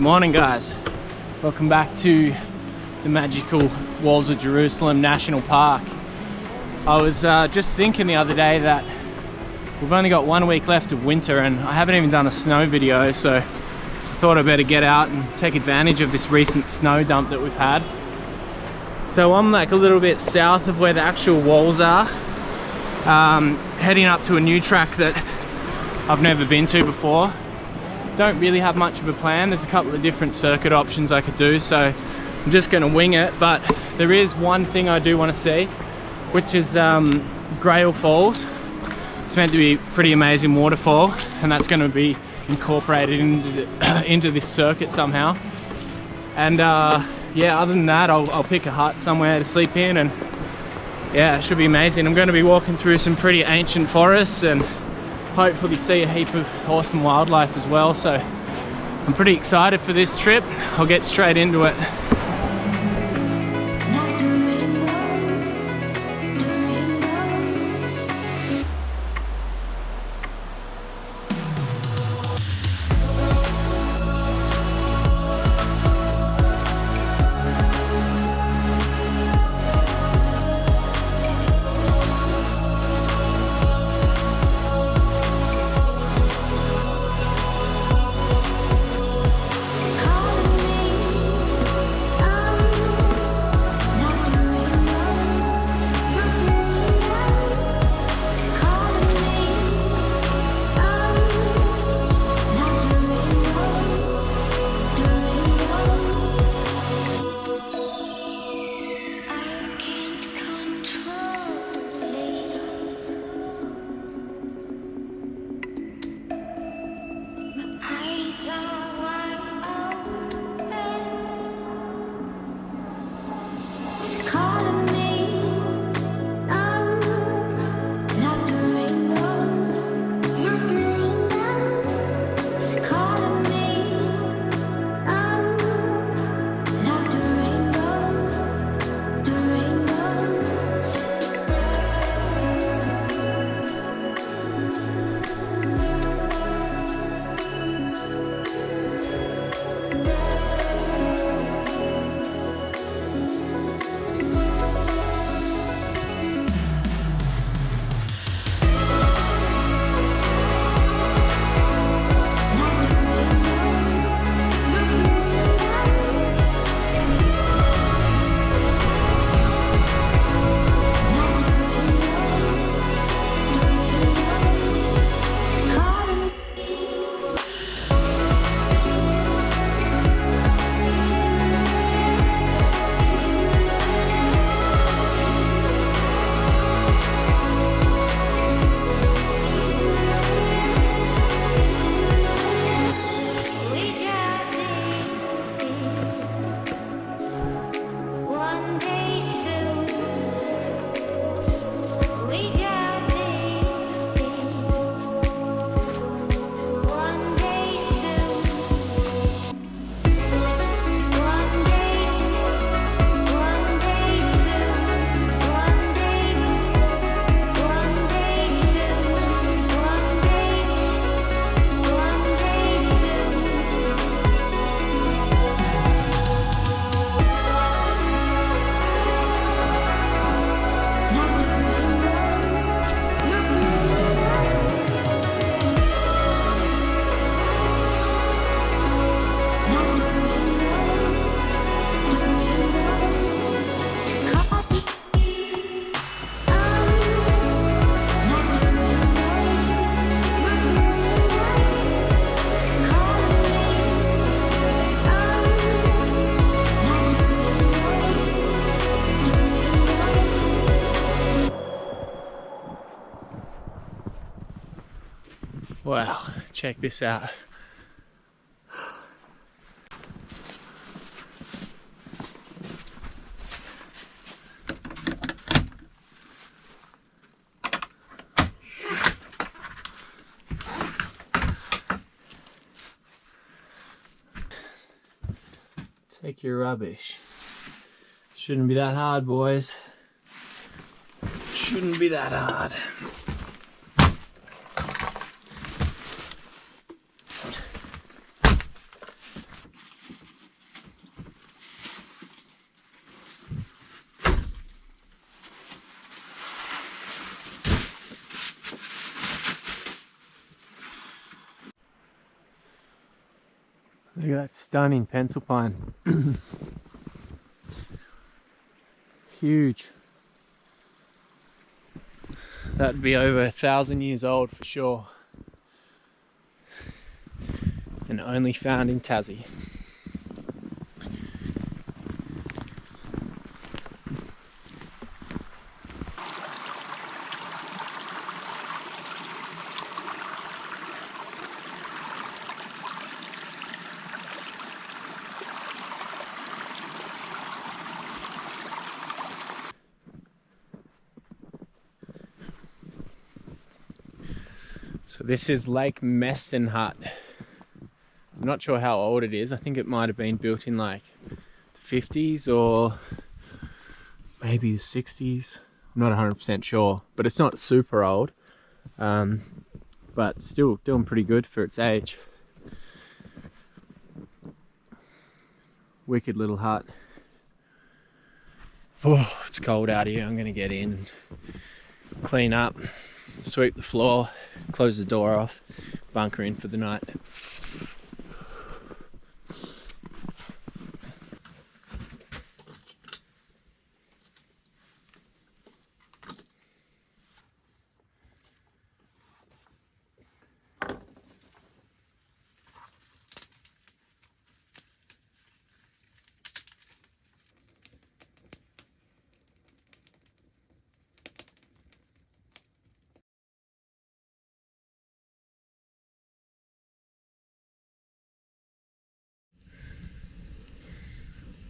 Morning guys, welcome back to the magical walls of Jerusalem National Park. I was just thinking the other day that we've only got 1 week left of winter and I haven't even done a snow video, so I thought I'd better get out and take advantage of this recent snow dump that we've had. So I'm like a little bit south of where the actual walls are, heading up to a new track that I've never been to before. Don't really have much of a plan. There's a couple of different circuit options I could do, so I'm just going to wing it. But there is one thing I do want to see, which is Grail Falls. It's meant to be a pretty amazing waterfall, and that's going to be incorporated into this circuit somehow. And yeah, other than that, I'll pick a hut somewhere to sleep in, and yeah, it should be amazing. I'm going to be walking through some pretty ancient forests and hopefully see a heap of awesome wildlife as well, so I'm pretty excited for this trip. I'll get straight into it. Wow, check this out. Take your rubbish. Shouldn't be that hard, boys. Shouldn't be that hard. Look at that stunning pencil pine. Huge. That'd be over 1,000 years old for sure. And only found in Tassie. So this is Lake Meston Hut. I'm not sure how old it is. I think it might have been built in like the 50s or maybe the 60s. I'm not 100% sure, but it's not super old. But still doing pretty good for its age. Wicked little hut. Oh, it's cold out here. I'm gonna get in, clean up, sweep the floor, close the door off, bunker in for the night.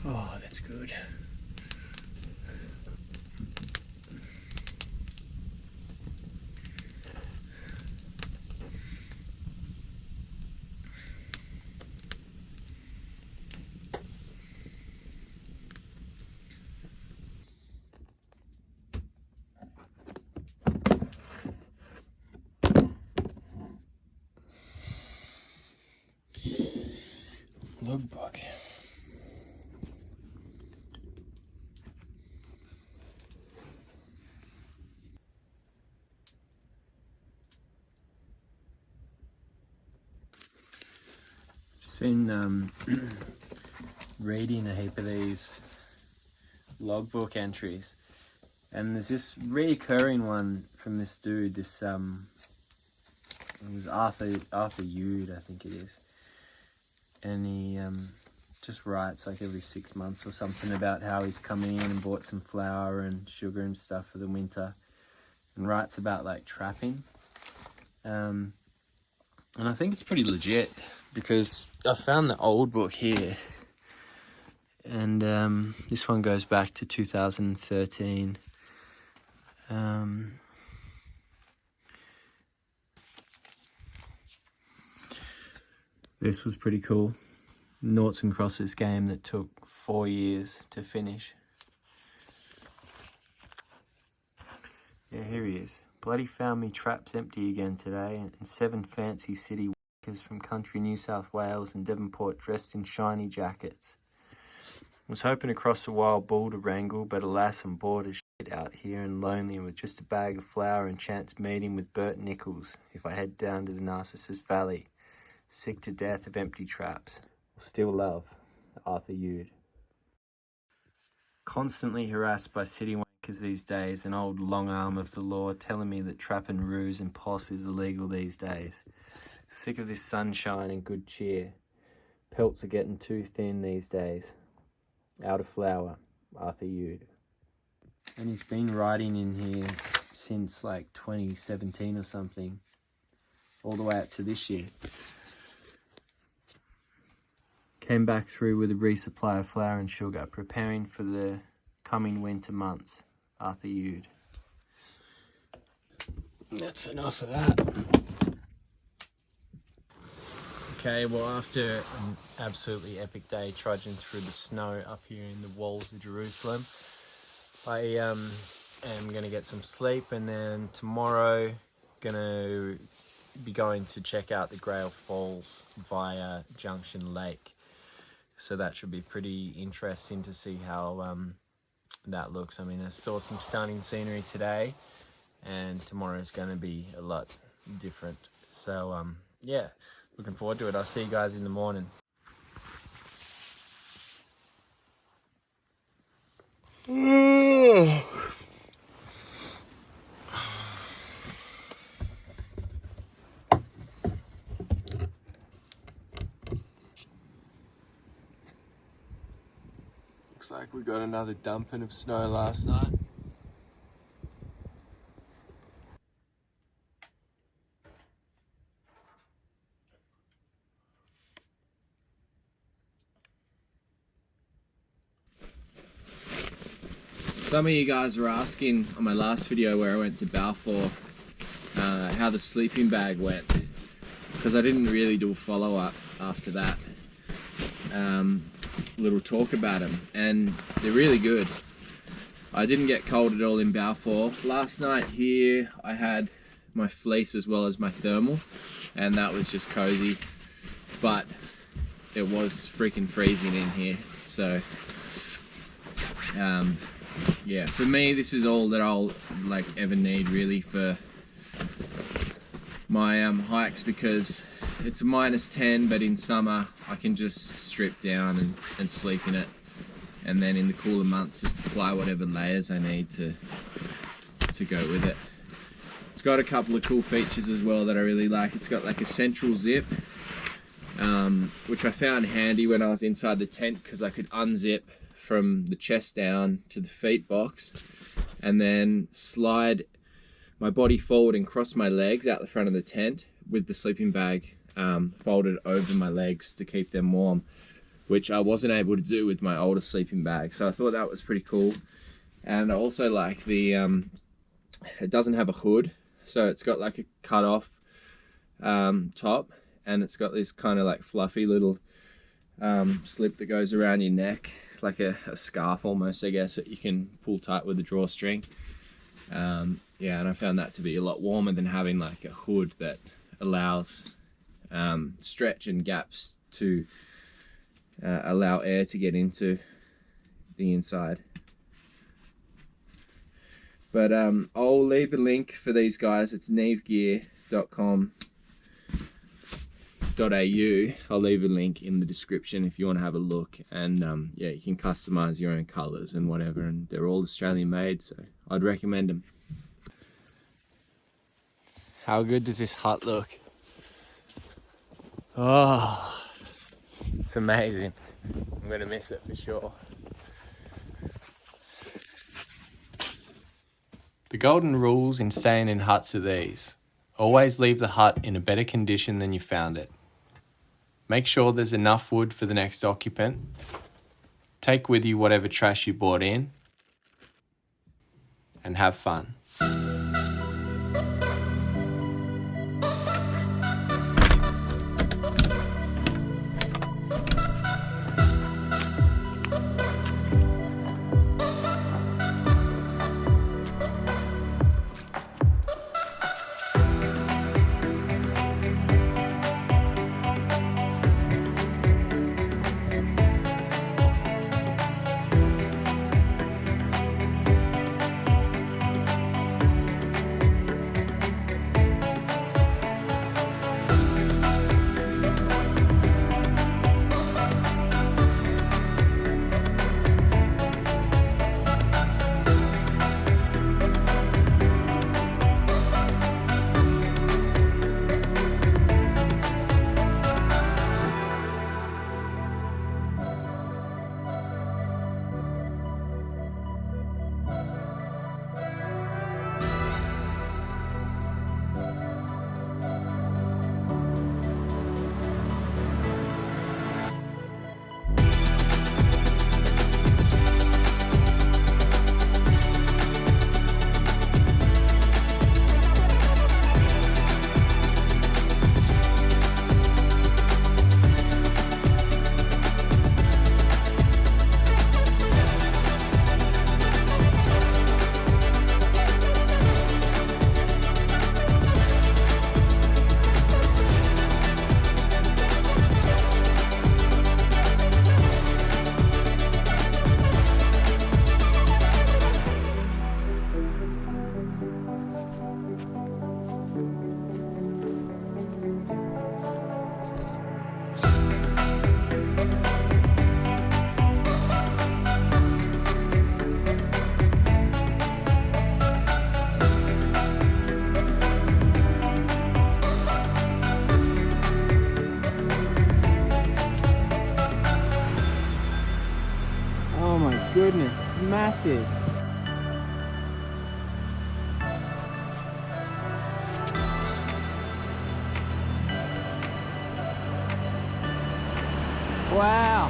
Oh, that's good. Logbook. Just been reading a heap of these logbook entries, and there's this reoccurring one from this dude. This it was Arthur Yude, I think it is, and he just writes like every 6 months or something about how he's coming in and bought some flour and sugar and stuff for the winter, and writes about like trapping. And I think it's pretty legit because I found the old book here, and this one goes back to 2013. This was pretty cool. Noughts and crosses game that took 4 years to finish. Yeah, here he is. Bloody found me traps empty again today, and 7 fancy city workers from country New South Wales and Devonport dressed in shiny jackets. Was hoping to cross a wild bull to wrangle, but alas, I'm bored as shit out here and lonely, and with just a bag of flour and chance meeting with Bert Nichols if I head down to the Narcissus Valley. Sick to death of empty traps. Still love, Arthur Yude. Constantly harassed by city wankers these days, an old long arm of the law telling me that trap and ruse and poss is illegal these days. Sick of this sunshine and good cheer. Pelts are getting too thin these days. Out of flour, Arthur Yude. And he's been writing in here since like 2017 or something, all the way up to this year. Came back through with a resupply of flour and sugar, preparing for the coming winter months. Arthur Yude. That's enough of that. Okay, well, after an absolutely epic day trudging through the snow up here in the walls of Jerusalem, I am going to get some sleep, and then tomorrow going to be going to check out the Grail Falls via Junction Lake. So that should be pretty interesting to see how that looks. I mean, I saw some stunning scenery today, and tomorrow's going to be a lot different. So yeah, looking forward to it. I'll see you guys in the morning. Looks like we got another dumping of snow last night. Some of you guys were asking on my last video where I went to Balfour how the sleeping bag went, because I didn't really do a follow-up after that little talk about them, and they're really good. I didn't get cold at all in Balfour. Last night here I had my fleece as well as my thermal, and that was just cozy, but it was freaking freezing in here. So yeah, for me this is all that I'll like ever need really for my hikes, because it's a -10, but in summer I can just strip down and sleep in it, and then in the cooler months just apply whatever layers I need to go with it. It's got a couple of cool features as well that I really like. It's got like a central zip, which I found handy when I was inside the tent, because I could unzip from the chest down to the feet box and then slide my body forward and cross my legs out the front of the tent with the sleeping bag folded over my legs to keep them warm, which I wasn't able to do with my older sleeping bag. So I thought that was pretty cool. And I also like the it doesn't have a hood, so it's got like a cut off top, and it's got this kind of like fluffy little slip that goes around your neck, like a scarf almost, I guess, that you can pull tight with a drawstring. Yeah, and I found that to be a lot warmer than having like a hood that allows stretch and gaps to allow air to get into the inside. But I'll leave a link for these guys. It's nevegear.com.au. I'll leave a link in the description if you want to have a look, and yeah, you can customize your own colors and whatever, and they're all Australian made, so I'd recommend them. How good does this hut look? Oh, it's amazing. I'm gonna miss it for sure. The golden rules in staying in huts are these. Always leave the hut in a better condition than you found it. Make sure there's enough wood for the next occupant. Take with you whatever trash you brought in, and have fun. massive. Wow.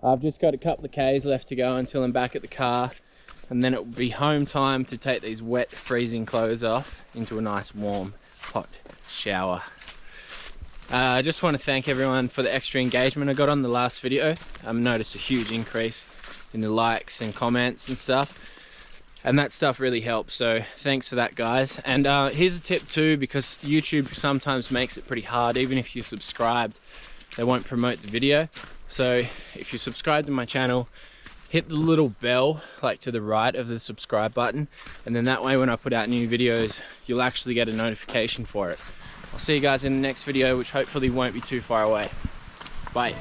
I've just got a couple of Ks left to go until I'm back at the car, and then it will be home time to take these wet, freezing clothes off into a nice, warm, hot shower. I just want to thank everyone for the extra engagement I got on the last video. I've noticed a huge increase in the likes and comments and stuff, and that stuff really helps, so thanks for that, guys. And here's a tip too, because YouTube sometimes makes it pretty hard. Even if you're subscribed, they won't promote the video. So if you subscribe to my channel, hit the little bell like to the right of the subscribe button, and then that way when I put out new videos, you'll actually get a notification for it. I'll see you guys in the next video, which hopefully won't be too far away. Bye.